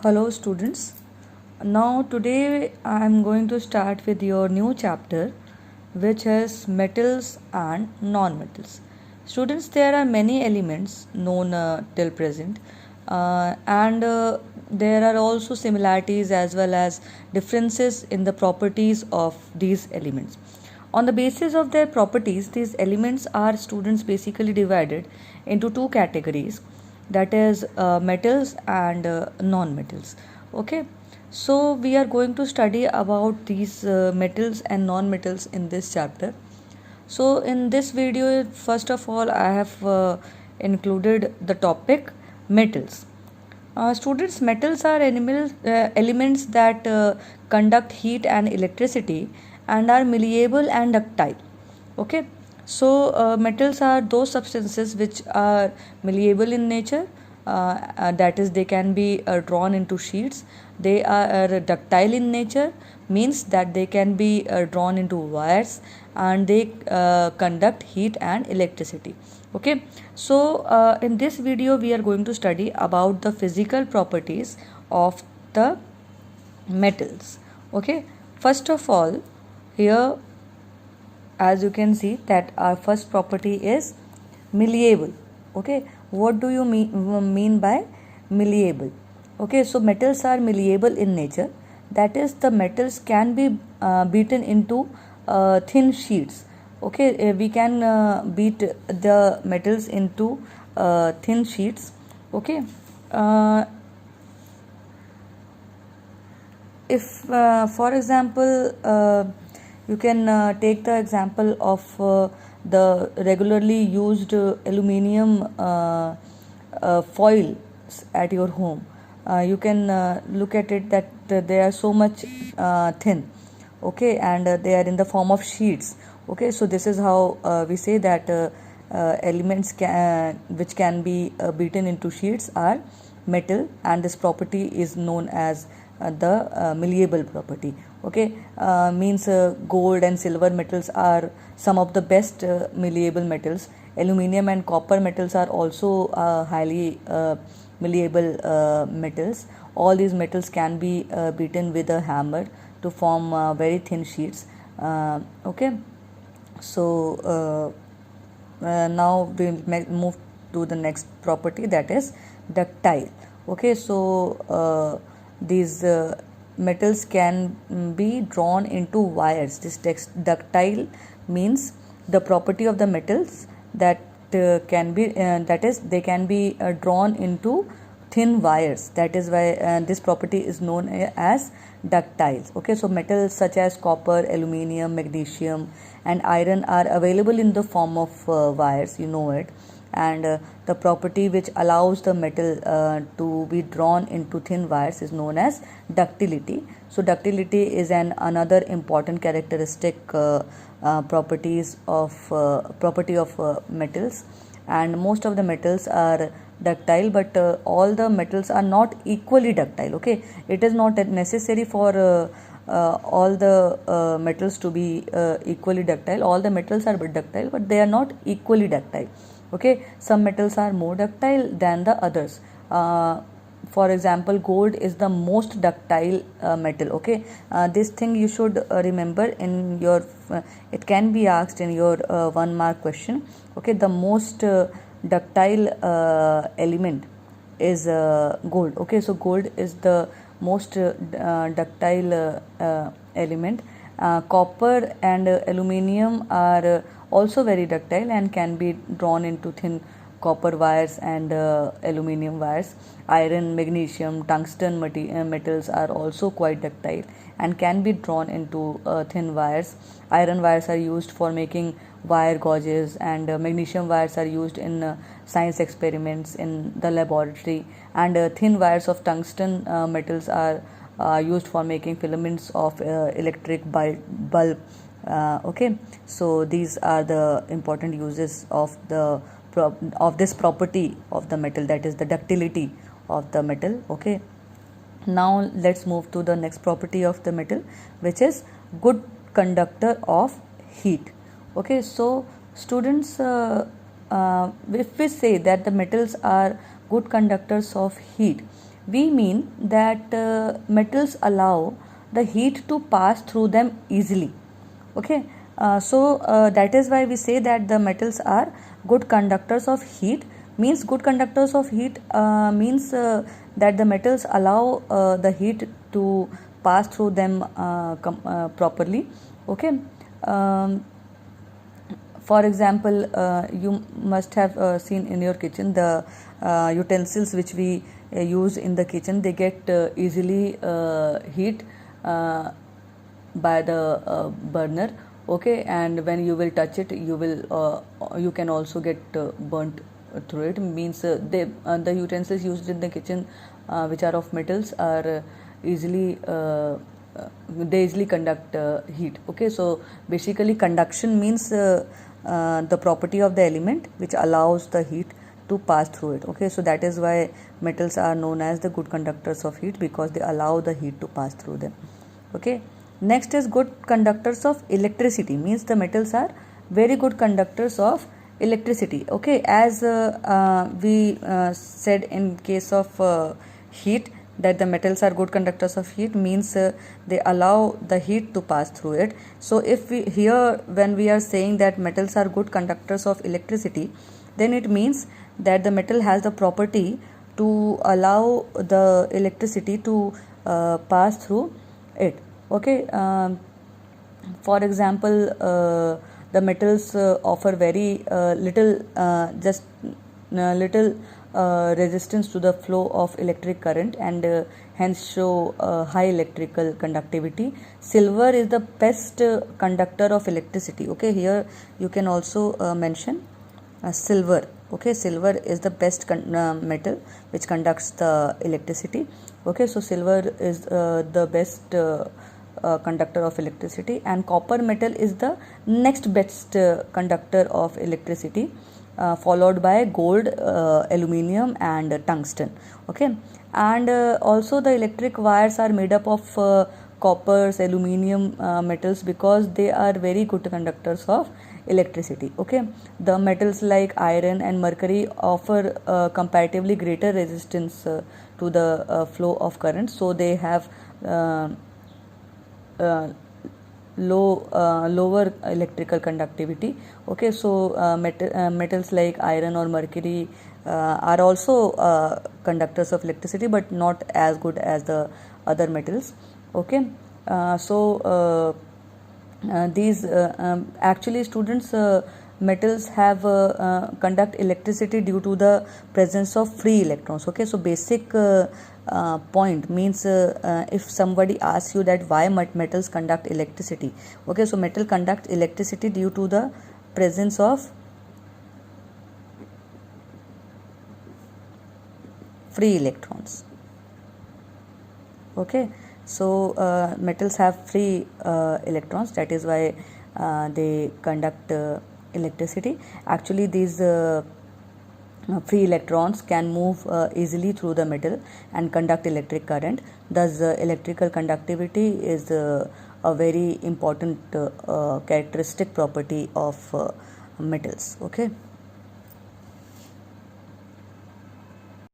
Hello students. Now today I am going to start with your new chapter which is metals and non-metals. Students, there are many elements known till present and there are also similarities as well as differences in the properties of these elements. On the basis of their properties, these elements are students basically divided into two categories, that is metals and non-metals. Okay, so we are going to study about these metals and non-metals in this chapter. So in this video, first of all, I have included the topic metals. Students, metals are elements that conduct heat and electricity and are malleable and ductile. Okay, so metals are those substances which are malleable in nature, that is, they can be drawn into sheets. They are ductile in nature, means that they can be drawn into wires, and they conduct heat and electricity. Okay, so in this video we are going to study about the physical properties of the metals. Okay, first of all, here as you can see that our first property is malleable. Okay, what do you mean by malleable? Okay, so metals are malleable in nature, that is, the metals can be beaten into thin sheets. Okay, we can beat the metals into thin sheets. Okay, if for example you can take the example of the regularly used aluminium foils at your home. You can look at it that they are so much thin. Okay, and they are in the form of sheets. Okay, so this is how we say that elements which can be beaten into sheets are metal, and this property is known as the malleable property. Okay, means gold and silver metals are some of the best malleable metals. Aluminium and copper metals are also highly malleable metals. All these metals can be beaten with a hammer to form very thin sheets. Okay, so now we'll move to the next property, that is ductile. Okay, so these metals can be drawn into wires. This ductile means the property of the metals that can be that is, they can be drawn into thin wires. That is why this property is known as ductiles. Okay, so metals such as copper, aluminium, magnesium and iron are available in the form of wires, you know it, and the property which allows the metal to be drawn into thin wires is known as ductility. So ductility is another important characteristic property of metals, and most of the metals are ductile, but all the metals are not equally ductile. Okay, it is not necessary for all the metals to be equally ductile. All the metals are ductile, but they are not equally ductile. Okay, some metals are more ductile than the others. For example, gold is the most ductile metal. Okay, this thing you should remember in your it can be asked in your 1 mark question. Okay, the most ductile element is gold. Okay, so gold is the most ductile element. Copper and aluminium are also very ductile and can be drawn into thin copper wires and aluminium wires. Iron, magnesium, tungsten metals are also quite ductile and can be drawn into thin wires. Iron wires are used for making wire gauges, and magnesium wires are used in science experiments in the laboratory, and thin wires of tungsten metals are used for making filaments of electric bulb. Okay, so these are the important uses of this property of the metal, that is the ductility of the metal. Okay, now let's move to the next property of the metal, which is good conductor of heat. Okay, so students, if we say that the metals are good conductors of heat, we mean that metals allow the heat to pass through them easily. Okay, that is why we say that the metals are good conductors of heat. Means good conductors of heat means that the metals allow the heat to pass through them properly. Okay. um, for example, you must have seen in your kitchen the utensils which we use in the kitchen. They get easily heat uh, by the burner. Okay, and when you will touch it, you can also get burnt through it. Means the utensils used in the kitchen which are of metals are easily they easily conduct heat. Okay, so basically conduction means the property of the element which allows the heat to pass through it. Okay, so that is why metals are known as the good conductors of heat, because they allow the heat to pass through them. Okay, next is good conductors of electricity. Means the metals are very good conductors of electricity. Okay, as we said in case of heat, that the metals are good conductors of heat, means they allow the heat to pass through it. So if we here, when we are saying that metals are good conductors of electricity, then it means that the metal has the property to allow the electricity to pass through it. Okay, for example, the metals offer very little resistance to the flow of electric current, and hence show high electrical conductivity. Silver is the best conductor of electricity. Okay, here you can also mention silver. Okay, silver is the best metal which conducts the electricity. Okay, so silver is the best conductor of electricity, and copper metal is the next best conductor of electricity, followed by gold, aluminium, and tungsten. Okay, and also the electric wires are made up of coppers, aluminium metals, because they are very good conductors of electricity. Okay, the metals like iron and mercury offer comparatively greater resistance to the flow of current, so they have uh, lower electrical conductivity. Okay, so metals like iron or mercury are also conductors of electricity, but not as good as the other metals. Okay, these actually students, metals have conduct electricity due to the presence of free electrons. Okay, so basic point means if somebody asks you that why metals conduct electricity. Okay, so metal conduct electricity due to the presence of free electrons. Okay, so metals have free electrons, that is why they conduct electricity. Actually, these free electrons can move easily through the metal and conduct electric current. Thus, electrical conductivity is a very important characteristic property of metals. Okay.